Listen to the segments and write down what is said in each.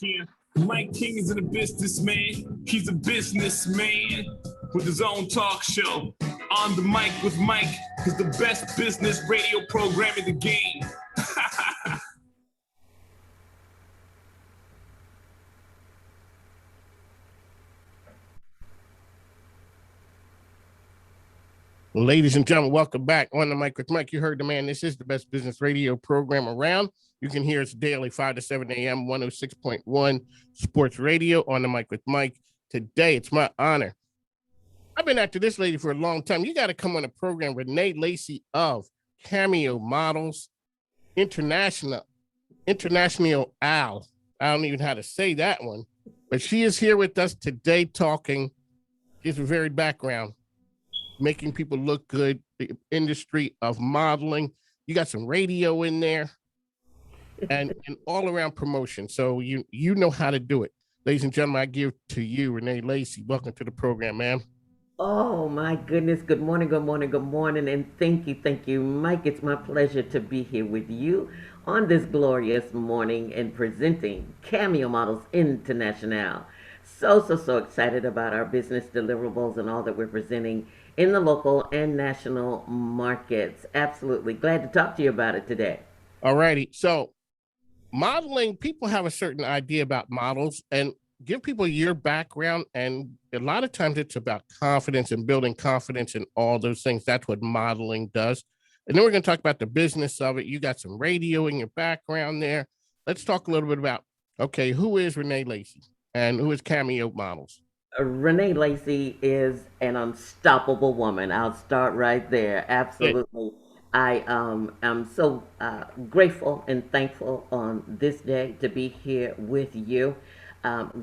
here. Mike King isn't a businessman. He's a businessman with his own talk show. On the mic with Mike is the best business radio program in the game. Ladies and gentlemen, welcome back on the mic with Mike. You heard the man. This is the best business radio program around. You can hear us daily, 5 to 7 a.m., 106.1 Sports Radio on the mic with Mike. Today, it's my honor. I've been after this lady for a long time. You got to come on the program, Renee Lacy of Cameo Models International Al. I don't even know how to say that one, but she is here with us today talking. She has a varied background, making people look good, the industry of modeling. You got some radio in there and all around promotion. So you know how to do it. Ladies and gentlemen, I give to you, Renee Lacy. Welcome to the program, ma'am. Oh my goodness. Good morning, good morning, good morning. And thank you, Mike. It's my pleasure to be here with you on this glorious morning and presenting Cameo Models International. So excited about our business deliverables and all that we're presenting in the local and national markets. Absolutely. Glad to talk to you about it today. All righty. So modeling, people have a certain idea about models, and give people your background. And a lot of times it's about confidence and building confidence in all those things. That's what modeling does. And then we're going to talk about the business of it. You got some radio in your background there. Let's talk a little bit about, okay, who is Renee Lacy and who is Cameo Models? Renee Lacy is an unstoppable woman. I'll start right there. Absolutely. I am so grateful and thankful on this day to be here with you.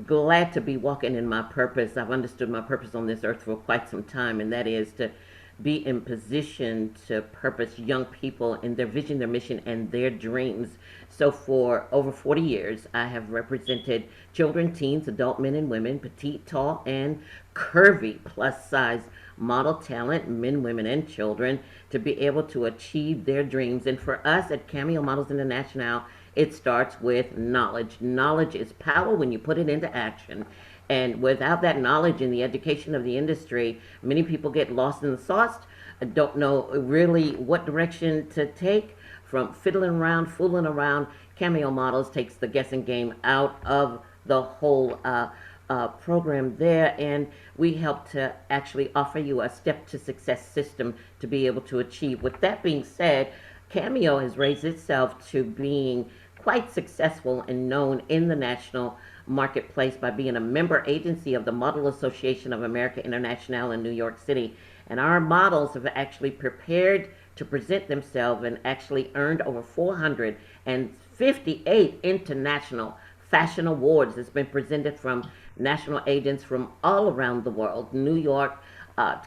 Glad to be walking in my purpose. I've understood my purpose on this earth for quite some time, and that is to be in position to purpose young people in their vision, their mission, and their dreams. So for over 40 years, I have represented children, teens, adult men and women, petite, tall, and curvy, plus size model talent, men, women, and children, to be able to achieve their dreams. And for us at Cameo Models International, it starts with knowledge. Knowledge is power when you put it into action. And without that knowledge and the education of the industry, many people get lost in the sauce, don't know really what direction to take. From fiddling around, fooling around, Cameo Models takes the guessing game out of the whole program there, and we help to actually offer you a step to success system to be able to achieve. With that being said, Cameo has raised itself to being quite successful and known in the national marketplace by being a member agency of the Model Association of America International in New York City. And our models have actually prepared to present themselves and actually earned over 458 international fashion awards that's been presented from national agents from all around the world, New York,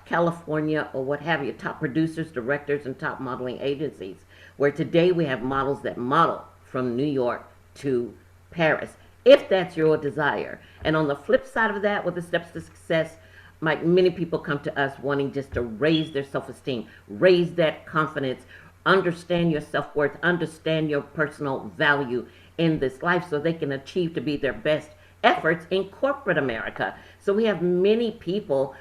California, or what have you, top producers, directors, and top modeling agencies, where today we have models that model from New York to Paris, if that's your desire. And on the flip side of that, with the steps to success, Mike, many people come to us wanting just to raise their self-esteem, raise that confidence, understand your self-worth, understand your personal value in this life so they can achieve to be their best efforts in corporate America. So we have many people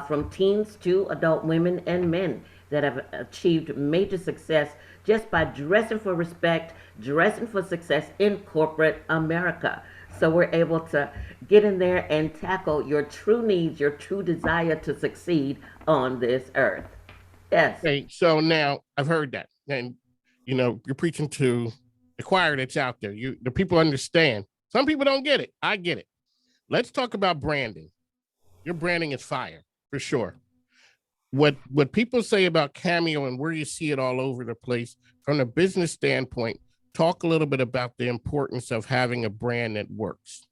from teens to adult women and men that have achieved major success just by dressing for respect, dressing for success in corporate America. So we're able to get in there and tackle your true needs, your true desire to succeed on this earth. Yes. Okay, so now I've heard that. And, you're preaching to the choir that's out there. The people understand. Some people don't get it. I get it. Let's talk about branding. Your branding is fire, for sure. What people say about Cameo and where you see it all over the place, from a business standpoint, talk a little bit about the importance of having a brand that works.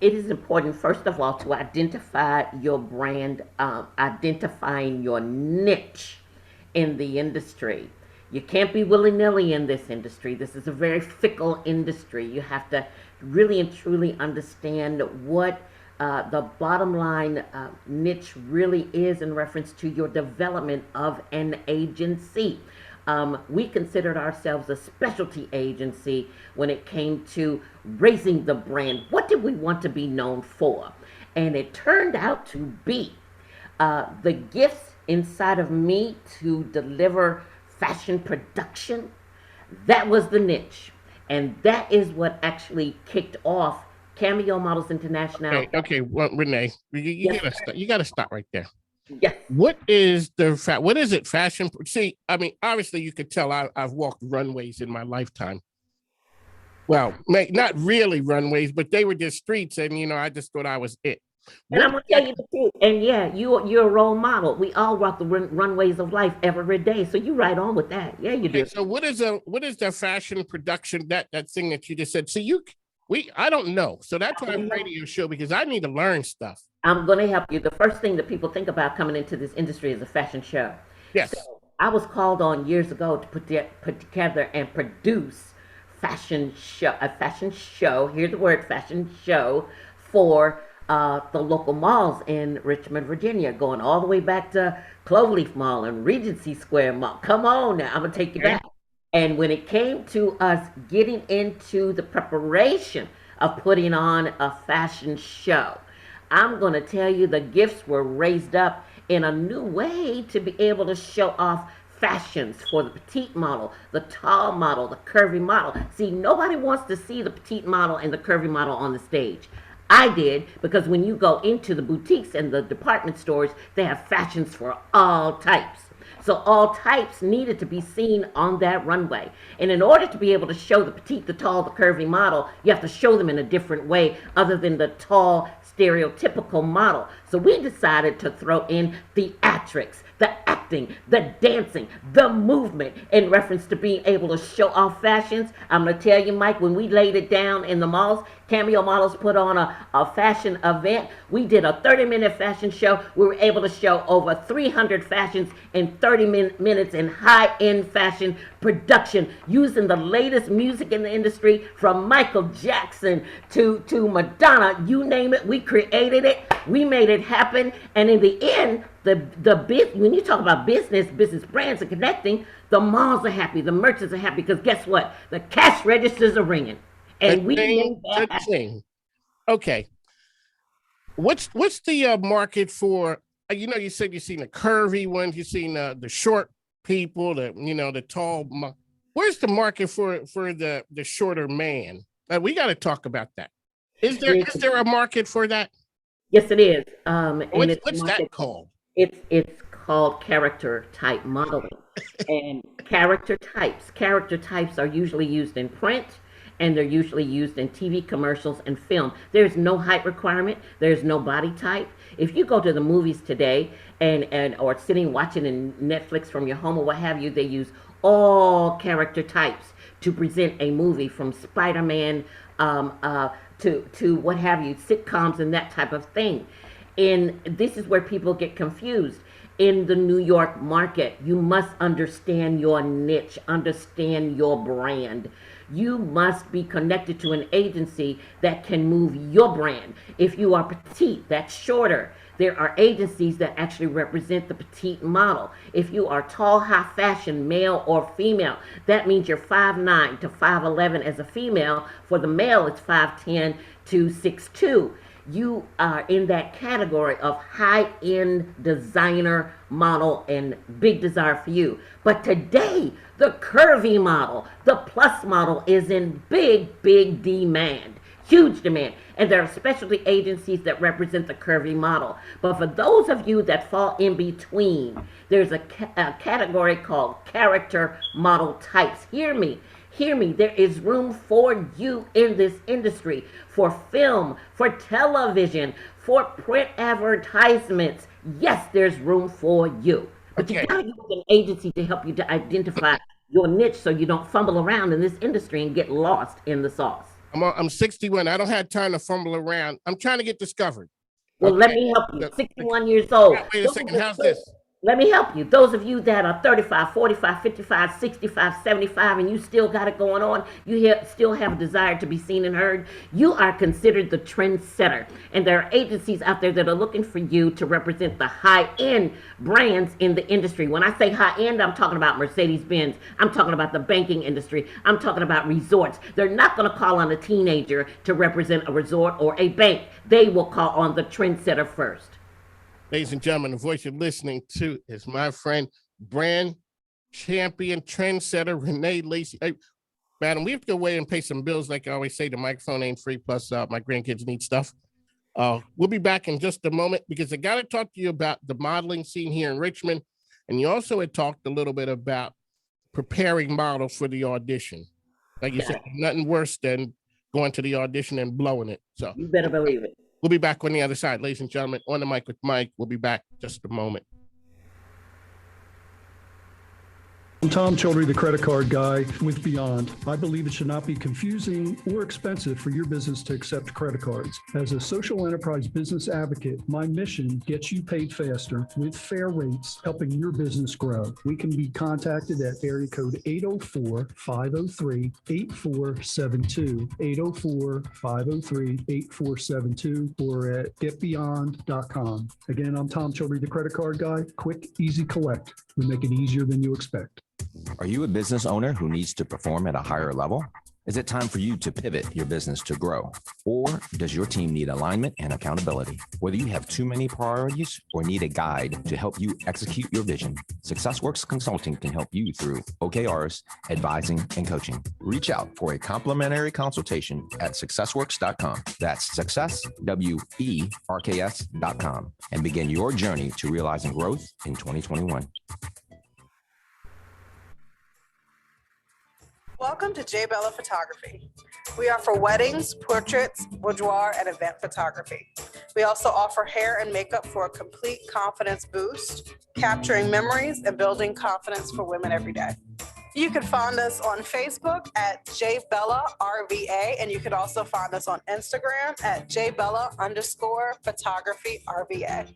It is important, first of all, to identify your brand, identifying your niche in the industry. You can't be willy-nilly in this industry. This is a very fickle industry. You have to really and truly understand what the bottom line niche really is in reference to your development of an agency. We considered ourselves a specialty agency when it came to raising the brand. What did we want to be known for? And it turned out to be the gifts inside of me to deliver fashion production. That was the niche. And that is what actually kicked off Cameo Models International. Okay. Well, Renee, you gotta stop right there. Yes. What is it? Fashion? See, I mean, obviously, you could tell I've walked runways in my lifetime. Well, not really runways, but they were just streets, and I just thought I was it. And I'm gonna tell you the truth. And yeah, you're a role model. We all walk the runways of life every day. So you right on with that. Yeah, you do. Okay, so what is the fashion production that thing that you just said? So I don't know. So that's why I'm radio show, because I need to learn stuff. I'm gonna help you. The first thing that people think about coming into this industry is a fashion show. Yes. So I was called on years ago to put together and produce a fashion show. Hear the word fashion show for the local malls in Richmond, Virginia, going all the way back to Cloverleaf Mall and Regency Square Mall. Come on now, I'm gonna take you back. And when it came to us getting into the preparation of putting on a fashion show, I'm gonna tell you the gifts were raised up in a new way to be able to show off fashions for the petite model, the tall model, the curvy model. See, nobody wants to see the petite model and the curvy model on the stage. I did, because when you go into the boutiques and the department stores, they have fashions for all types. So all types needed to be seen on that runway. And in order to be able to show the petite, the tall, the curvy model, you have to show them in a different way other than the tall, stereotypical model. So we decided to throw in theatrics, the acting, the dancing, the movement in reference to being able to show off fashions. I'm going to tell you, Mike, when we laid it down in the malls, Cameo Models put on a fashion event. We did a 30-minute fashion show. We were able to show over 300 fashions in 30 minutes in high-end fashion production, using the latest music in the industry, from Michael Jackson to Madonna. You name it, we created it. We made it happen. And in the end, when you talk about business brands and connecting, the malls are happy, the merchants are happy, because guess what? The cash registers are ringing. And we made that happen. Okay. What's the market for, you said you've seen the curvy ones, you've seen the short people, the tall. Where's the market for the shorter man? We got to talk about that. Is there a market for that? Yes, it is. What's that called? It's called character type modeling. And character types are usually used in print, and they're usually used in TV commercials and film. There's no height requirement. There's no body type. If you go to the movies today or sitting watching in Netflix from your home or what have you, they use all character types to present a movie, from Spider-Man to what have you, sitcoms and that type of thing. And this is where people get confused. In the New York market, you must understand your niche, understand your brand. You must be connected to an agency that can move your brand. If you are petite, that's shorter, there are agencies that actually represent the petite model. If you are tall, high fashion, male or female, that means you're 5'9" to 5'11" as a female. For the male, it's 5'10" to 6'2". You are in that category of high-end designer model and big desire for you. But today, the curvy model, the plus model, is in big demand, huge demand. And there are specialty agencies that represent the curvy model. But for those of you that fall in between, there's a category called character model types. Hear me. There is room for you in this industry, for film, for television, for print advertisements. Yes, there's room for you. But you gotta get with an agency to help you to identify your niche so you don't fumble around in this industry and get lost in the sauce. I'm 61. I don't have time to fumble around. I'm trying to get discovered. Well, let me help you. 61 years old. Wait a second. How's this? Let me help you. Those of you that are 35, 45, 55, 65, 75, and you still got it going on, still have a desire to be seen and heard, you are considered the trendsetter. And there are agencies out there that are looking for you to represent the high-end brands in the industry. When I say high-end, I'm talking about Mercedes-Benz. I'm talking about the banking industry. I'm talking about resorts. They're not going to call on a teenager to represent a resort or a bank. They will call on the trendsetter first. Ladies and gentlemen, the voice you're listening to is my friend, brand champion, trendsetter, Renee Lacy. Hey, madam, we have to go away and pay some bills. Like I always say, the microphone ain't free, plus my grandkids need stuff. We'll be back in just a moment because I got to talk to you about the modeling scene here in Richmond. And you also had talked a little bit about preparing models for the audition. Like you said, nothing worse than going to the audition and blowing it. So you better believe it. We'll be back on the other side, ladies and gentlemen, on the mic with Mike. We'll be back just a moment. I'm Tom Childry, the credit card guy with Beyond. I believe it should not be confusing or expensive for your business to accept credit cards. As a social enterprise business advocate, my mission gets you paid faster with fair rates, helping your business grow. We can be contacted at area code 804-503-8472, 804-503-8472, or at getbeyond.com. Again, I'm Tom Childry, the credit card guy. Quick, easy collect. We make it easier than you expect. Are you a business owner who needs to perform at a higher level? Is it time for you to pivot your business to grow? Or does your team need alignment and accountability? Whether you have too many priorities or need a guide to help you execute your vision, SuccessWorks Consulting can help you through OKRs, advising, and coaching. Reach out for a complimentary consultation at successworks.com. That's successworks.com and begin your journey to realizing growth in 2021. Welcome to J. Bella Photography. We offer weddings, portraits, boudoir, and event photography. We also offer hair and makeup for a complete confidence boost, capturing memories and building confidence for women every day. You can find us on Facebook at JBellaRVA, and you can also find us on Instagram at JBella_photography_RVA.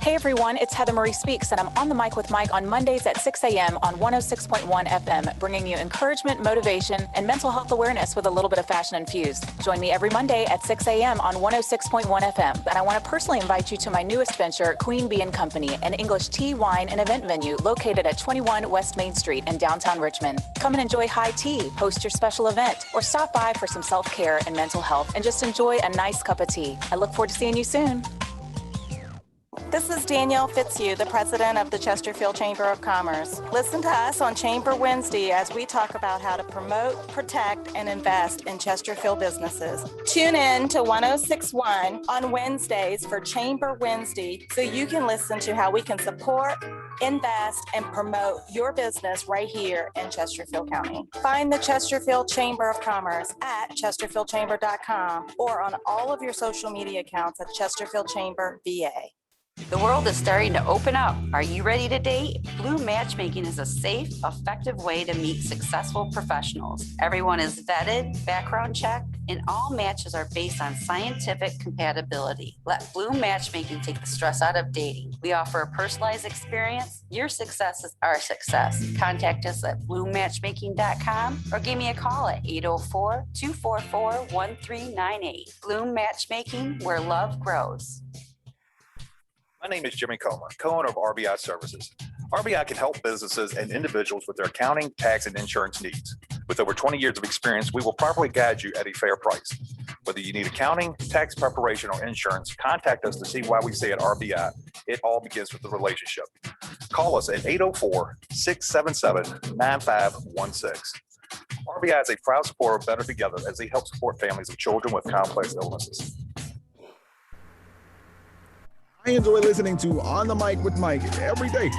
Hey everyone, it's Heather Marie Speaks, and I'm on the mic with Mike on Mondays at 6 a.m. on 106.1 FM, bringing you encouragement, motivation, and mental health awareness with a little bit of fashion infused. Join me every Monday at 6 a.m. on 106.1 FM, and I want to personally invite you to my newest venture, Queen Bee & Company, an English tea, wine, and event venue located at 21 West Main Street in downtown Richmond. Come and enjoy high tea, host your special event, or stop by for some self-care and mental health, and just enjoy a nice cup of tea. I look forward to seeing you soon. This is Danielle Fitzhugh, the president of the Chesterfield Chamber of Commerce. Listen to us on Chamber Wednesday as we talk about how to promote, protect, and invest in Chesterfield businesses. Tune in to 106.1 on Wednesdays for Chamber Wednesday so you can listen to how we can support, invest, and promote your business right here in Chesterfield County. Find the Chesterfield Chamber of Commerce at chesterfieldchamber.com or on all of your social media accounts at Chesterfield Chamber VA. The world is starting to open up. Are you ready to date? Blue Matchmaking is a safe, effective way to meet successful professionals. Everyone is vetted, background checked, and all matches are based on scientific compatibility. Let Blue Matchmaking take the stress out of dating. We offer a personalized experience. Your success is our success. Contact us at bluematchmaking.com or give me a call at 804-244-1398. Bloom Matchmaking, where love grows. My name is Jimmy Comer, co-owner of RBI Services. RBI can help businesses and individuals with their accounting, tax, and insurance needs. With over 20 years of experience, we will properly guide you at a fair price. Whether you need accounting, tax preparation, or insurance, contact us to see why we say at RBI, it all begins with the relationship. Call us at 804-677-9516. RBI is a proud supporter of Better Together as they help support families of children with complex illnesses. I enjoy listening to On the Mic with Mike every day.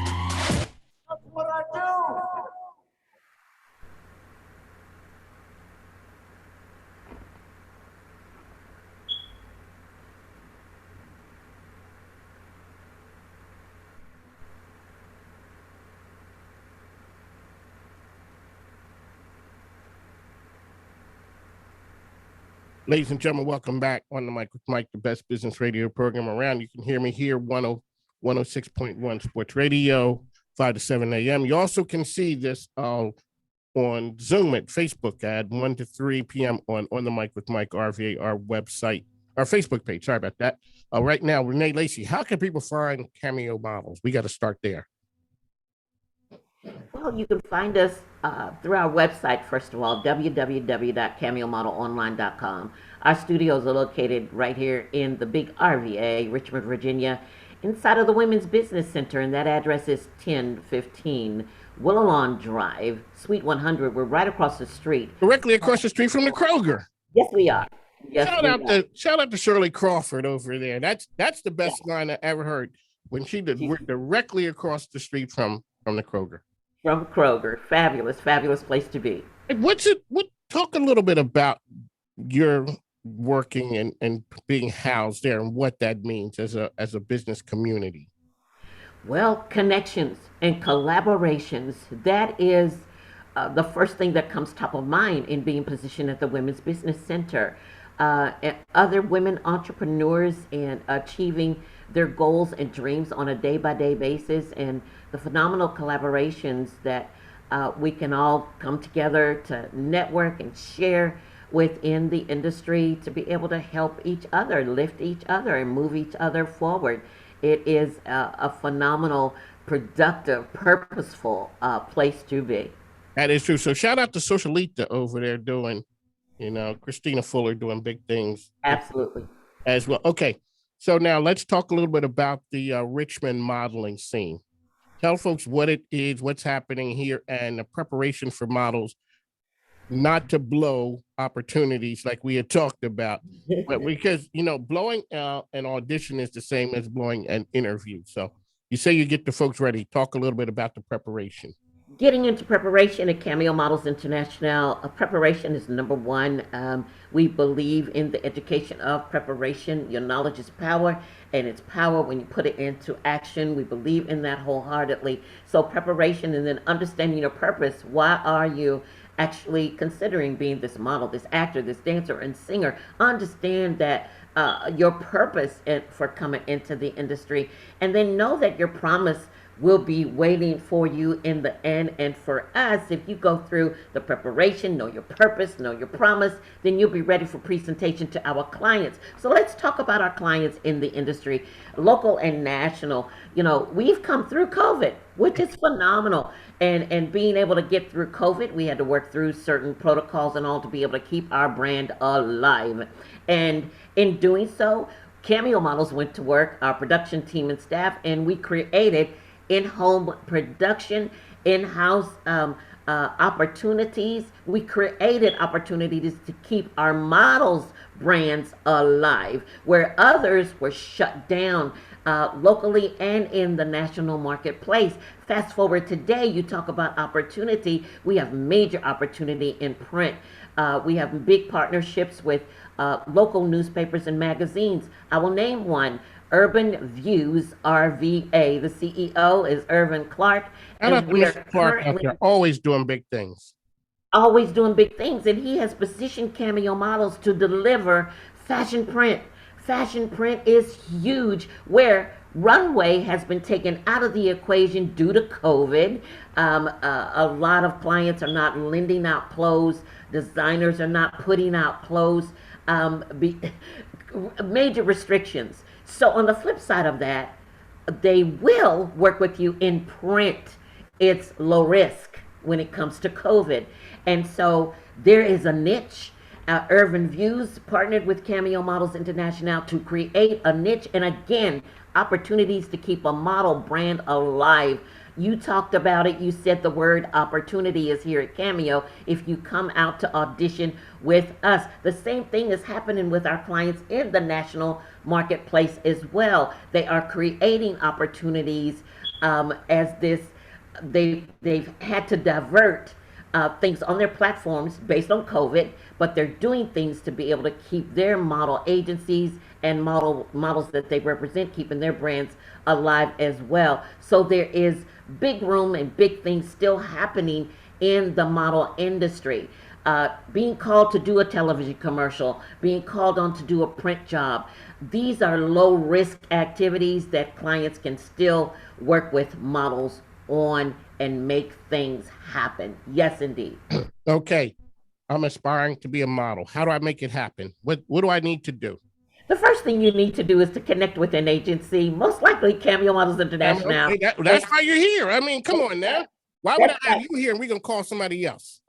That's what I do. Ladies and gentlemen, welcome back on the Mic with Mike, the best business radio program around. You can hear me here, 106.1 Sports Radio, 5 to 7 a.m. You also can see this on Zoom at Facebook at 1 to 3 p.m. on the Mic with Mike, RVA, our website, our Facebook page. Sorry about that. Right now, Renee Lacy, how can people find Cameo models? We got to start there. Well, you can find us through our website, first of all, www.cameomodelonline.com. Our studios are located right here in the big RVA, Richmond, Virginia, inside of the Women's Business Center, and that address is 1015 Willow Lawn Drive, Suite 100. We're right across the street. Directly across the street from the Kroger. Yes, we are. Yes, shout out to Shirley Crawford over there. That's the best line I ever heard when she did. We're directly across the street from the Kroger. From Kroger. Fabulous, fabulous place to be. Talk a little bit about your working and being housed there and what that means as a business community. Well, connections and collaborations, that is the first thing that comes top of mind in being positioned at the Women's Business Center. Other women entrepreneurs and achieving their goals and dreams on a day-by-day basis, and the phenomenal collaborations that we can all come together to network and share within the industry to be able to help each other, lift each other, and move each other forward. It is a phenomenal, productive, purposeful place to be. That is true. So shout out to Socialita over there doing, Christina Fuller doing big things. Absolutely. As well. Okay. So now let's talk a little bit about the Richmond modeling scene. Tell folks what it is, what's happening here, and the preparation for models not to blow opportunities like we had talked about. But because, blowing out an audition is the same as blowing an interview. So you say you get the folks ready. Talk a little bit about the preparation. Getting into preparation at Cameo Models International, preparation is number one. We believe in the education of preparation. Your knowledge is power, and it's power when you put it into action. We believe in that wholeheartedly. So preparation, and then understanding your purpose. Why are you actually considering being this model, this actor, this dancer, and singer? Understand that your purpose for coming into the industry, and then know that your promise will be waiting for you in the end. And for us, if you go through the preparation, know your purpose, know your promise, then you'll be ready for presentation to our clients. So let's talk about our clients in the industry, local and national. We've come through COVID, which is phenomenal. And being able to get through COVID, we had to work through certain protocols and all to be able to keep our brand alive. And in doing so, Cameo Models went to work, our production team and staff, and we created in-home production, in-house opportunities. We created opportunities to keep our models' brands alive, where others were shut down locally and in the national marketplace. Fast forward today, you talk about opportunity. We have major opportunity in print. We have big partnerships with local newspapers and magazines. I will name one. Urban Views RVA. The CEO is Irvin Clark. And we are currently always doing big things. Always doing big things. And he has positioned Cameo Models to deliver fashion print. Fashion print is huge, where runway has been taken out of the equation due to COVID. A lot of clients are not lending out clothes. Designers are not putting out clothes. Major restrictions. So on the flip side of that, they will work with you in print. It's low risk when it comes to COVID. And so there is a niche. Urban Views partnered with Cameo Models International to create a niche, and again, opportunities to keep a model brand alive. You talked about it. You said the word opportunity is here at Cameo. If you come out to audition with us, the same thing is happening with our clients in the national marketplace as well. They are creating opportunities as this. They've had to divert things on their platforms based on COVID, but they're doing things to be able to keep their model agencies and models that they represent, keeping their brands alive as well. So there is big room and big things still happening in the model industry. being called to do a television commercial, being called on to do a print job. These are low risk activities that clients can still work with models on and make things happen. Yes, indeed. Okay. I'm aspiring to be a model. How do I make it happen? What do I need to do? The first thing you need to do is to connect with an agency, most likely Cameo Models International. Okay, that's why you're here. I mean, come on now. Why would I have you here and we're going to call somebody else?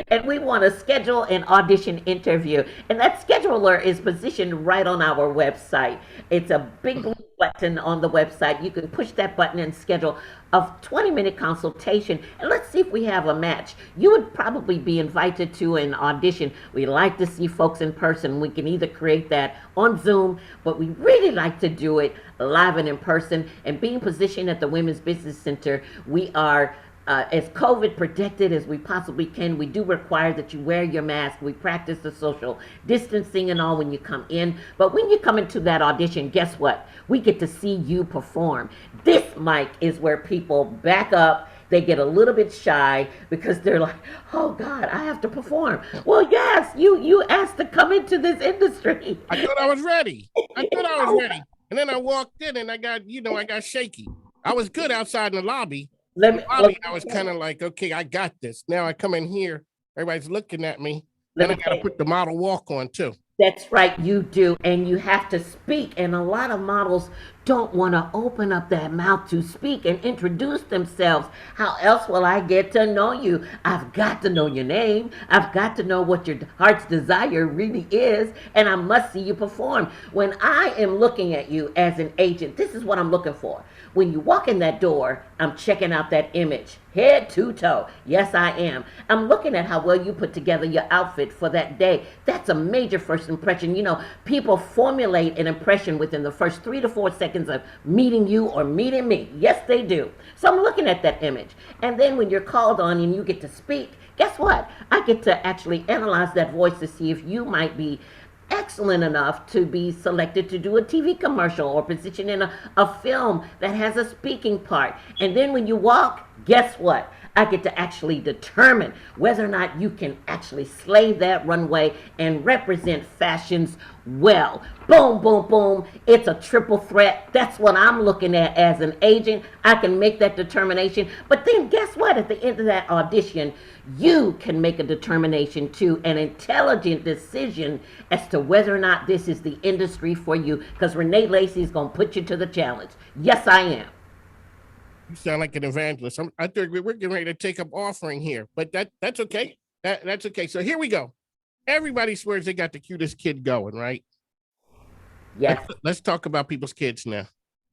And we want to schedule an audition interview. And that scheduler is positioned right on our website. It's a big blue button on the website. You can push that button and schedule a 20-minute consultation. And let's see if we have a match. You would probably be invited to an audition. We like to see folks in person. We can either create that on Zoom, but we really like to do it live and in person. And being positioned at the Women's Business Center, we are as COVID protected as we possibly can. We do require that you wear your mask. We practice the social distancing and all when you come in. But when you come into that audition, guess what? We get to see you perform. This, Mike, is where people back up. They get a little bit shy because they're like, oh God, I have to perform. Well, yes, you asked to come into this industry. I thought I was ready. And then I walked in and I got shaky. I was good outside in the lobby. I was kind of like, okay, I got this. Now I come in here, everybody's looking at me, and I got to put the model walk on too. That's right, you do, and you have to speak, and a lot of models don't want to open up that mouth to speak and introduce themselves. How else will I get to know you? I've got to know your name. I've got to know what your heart's desire really is, and I must see you perform. When I am looking at you as an agent, this is what I'm looking for. When you walk in that door, I'm checking out that image, head to toe. Yes, I am. I'm looking at how well you put together your outfit for that day. That's a major first impression. You know, people formulate an impression within the first 3 to 4 seconds of meeting you or meeting me. Yes, they do. So I'm looking at that image. And then when you're called on and you get to speak, guess what? I get to actually analyze that voice to see if you might be excellent enough to be selected to do a TV commercial or position in a film that has a speaking part. And then when you walk, guess what? I get to actually determine whether or not you can actually slay that runway and represent fashions well. Boom, boom, boom. It's a triple threat. That's what I'm looking at as an agent. I can make that determination. But then guess what? At the end of that audition, you can make a determination too, an intelligent decision as to whether or not this is the industry for you. Because Renee Lacy is going to put you to the challenge. Yes, I am. You sound like an evangelist. I think we're getting ready to take up offering here, but that's okay. That's okay. So here we go. Everybody swears they got the cutest kid going, right? Yes. Let's talk about people's kids now.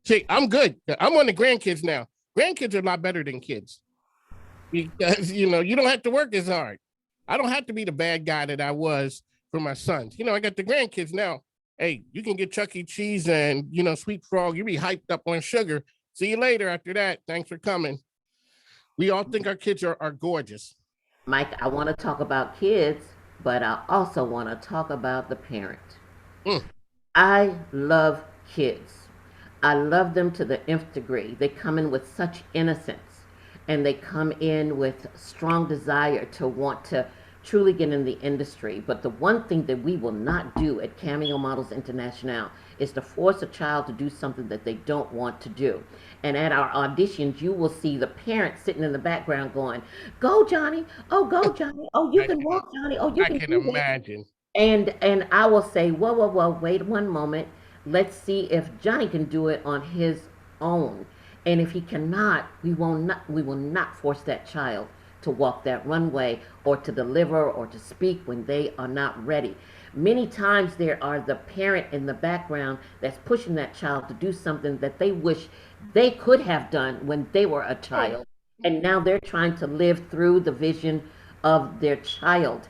See, I'm good. I'm on the grandkids now. Grandkids are a lot better than kids because, you don't have to work as hard. I don't have to be the bad guy that I was for my sons. I got the grandkids now. Hey, you can get Chuck E. Cheese and, Sweet Frog. You be hyped up on sugar. See you later after that. Thanks for coming. We all think our kids are gorgeous. Mike, I want to talk about kids, but I also want to talk about the parent. I love kids. I love them to the nth degree. They come in with such innocence, and they come in with strong desire to want to truly get in the industry. But the one thing that we will not do at Cameo Models International is to force a child to do something that they don't want to do. And at our auditions, you will see the parent sitting in the background going, go, Johnny. Oh, go, Johnny. Oh, you can walk, Johnny. Oh, you can do that. I can imagine. And I will say, whoa, wait one moment. Let's see if Johnny can do it on his own. And if he cannot, we will not force that child to walk that runway or to deliver or to speak when they are not ready. Many times there are the parent in the background that's pushing that child to do something that they wish they could have done when they were a child. And now they're trying to live through the vision of their child.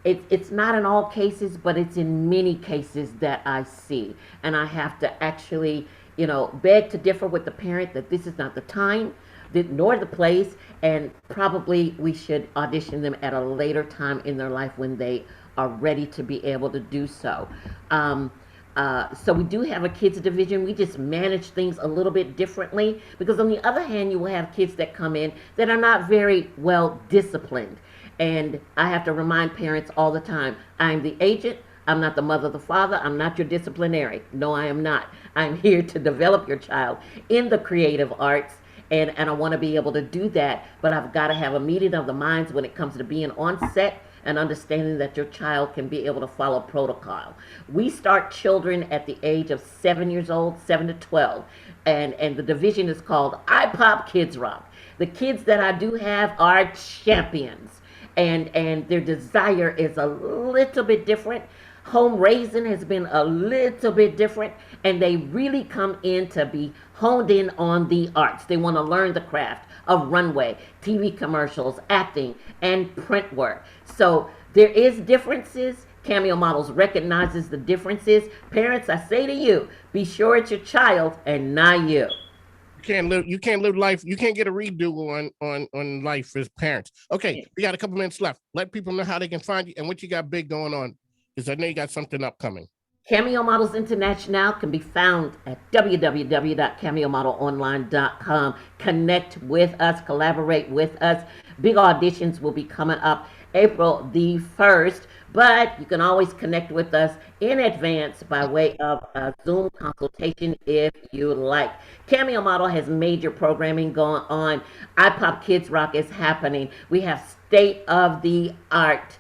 It's not in all cases, but it's in many cases that I see. And I have to actually, beg to differ with the parent that this is not the time, nor the place, and probably we should audition them at a later time in their life when they are ready to be able to do so. So we do have a kids division. We just manage things a little bit differently because on the other hand, you will have kids that come in that are not very well disciplined. And I have to remind parents all the time, I'm the agent. I'm not the mother, the father. I'm not your disciplinary. No, I am not. I'm here to develop your child in the creative arts. And I want to be able to do that, but I've got to have a meeting of the minds when it comes to being on set and understanding that your child can be able to follow protocol. We start children at the age of 7 years old, 7 to 12, and the division is called iPop Kids Rock. The kids that I do have are champions, and their desire is a little bit different. Home raising has been a little bit different, and they really come in to be honed in on the arts. They want to learn the craft of runway, TV commercials, acting, and print work. So there is differences. Cameo Models recognizes the differences. Parents, I say to you, be sure it's your child and not you. You can't live life. You can't get a redo on life as parents. Okay, we got a couple minutes left. Let people know how they can find you and what you got big going on, because I know you got something upcoming. Cameo Models International can be found at www.cameomodelonline.com. Connect with us, collaborate with us. Big auditions will be coming up April the 1st, but you can always connect with us in advance by way of a Zoom consultation if you like. Cameo Model has major programming going on. iPop Kids Rock is happening. We have state-of-the-art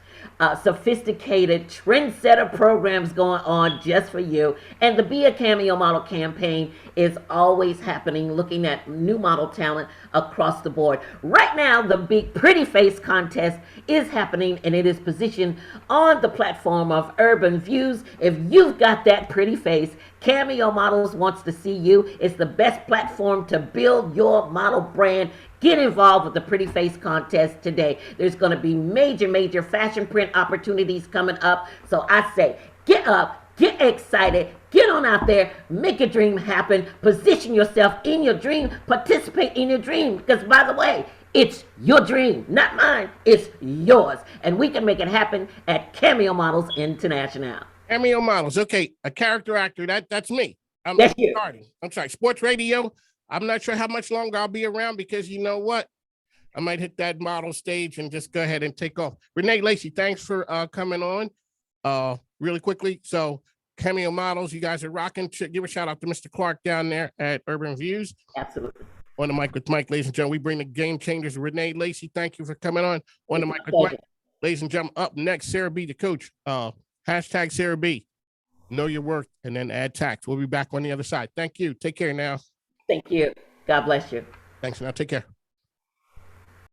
sophisticated trendsetter programs going on just for you. And the Be a Cameo Model campaign is always happening, looking at new model talent across the board. Right now, the big Pretty Face contest is happening, and it is positioned on the platform of Urban Views. If you've got that pretty face, Cameo Models wants to see you. It's the best platform to build your model brand. Get involved with the Pretty Face contest today. There's going to be major fashion print opportunities coming up. So I say, get up, get excited, get on out there, make your dream happen, position yourself in your dream, participate in your dream. Because by the way, it's your dream, not mine. It's yours. And we can make it happen at Cameo Models International. Cameo Models. Okay, a character actor. That's me. I'm starting. I'm sorry. Sports radio. I'm not sure how much longer I'll be around, because you know what? I might hit that model stage and just go ahead and take off. Renee Lacy, thanks for coming on really quickly. So Cameo Models, you guys are rocking. Give a shout out to Mr. Clark down there at Urban Views. Absolutely. On the mic with Mike, ladies and gentlemen, we bring the game changers. Renee Lacy, thank you for coming on the mic with Mike. Ladies and gentlemen, up next, Sarah B, the coach. Hashtag Sarah B. Know your worth and then add tax. We'll be back on the other side. Thank you. Take care now. Thank you. God bless you. Thanks. Now take care.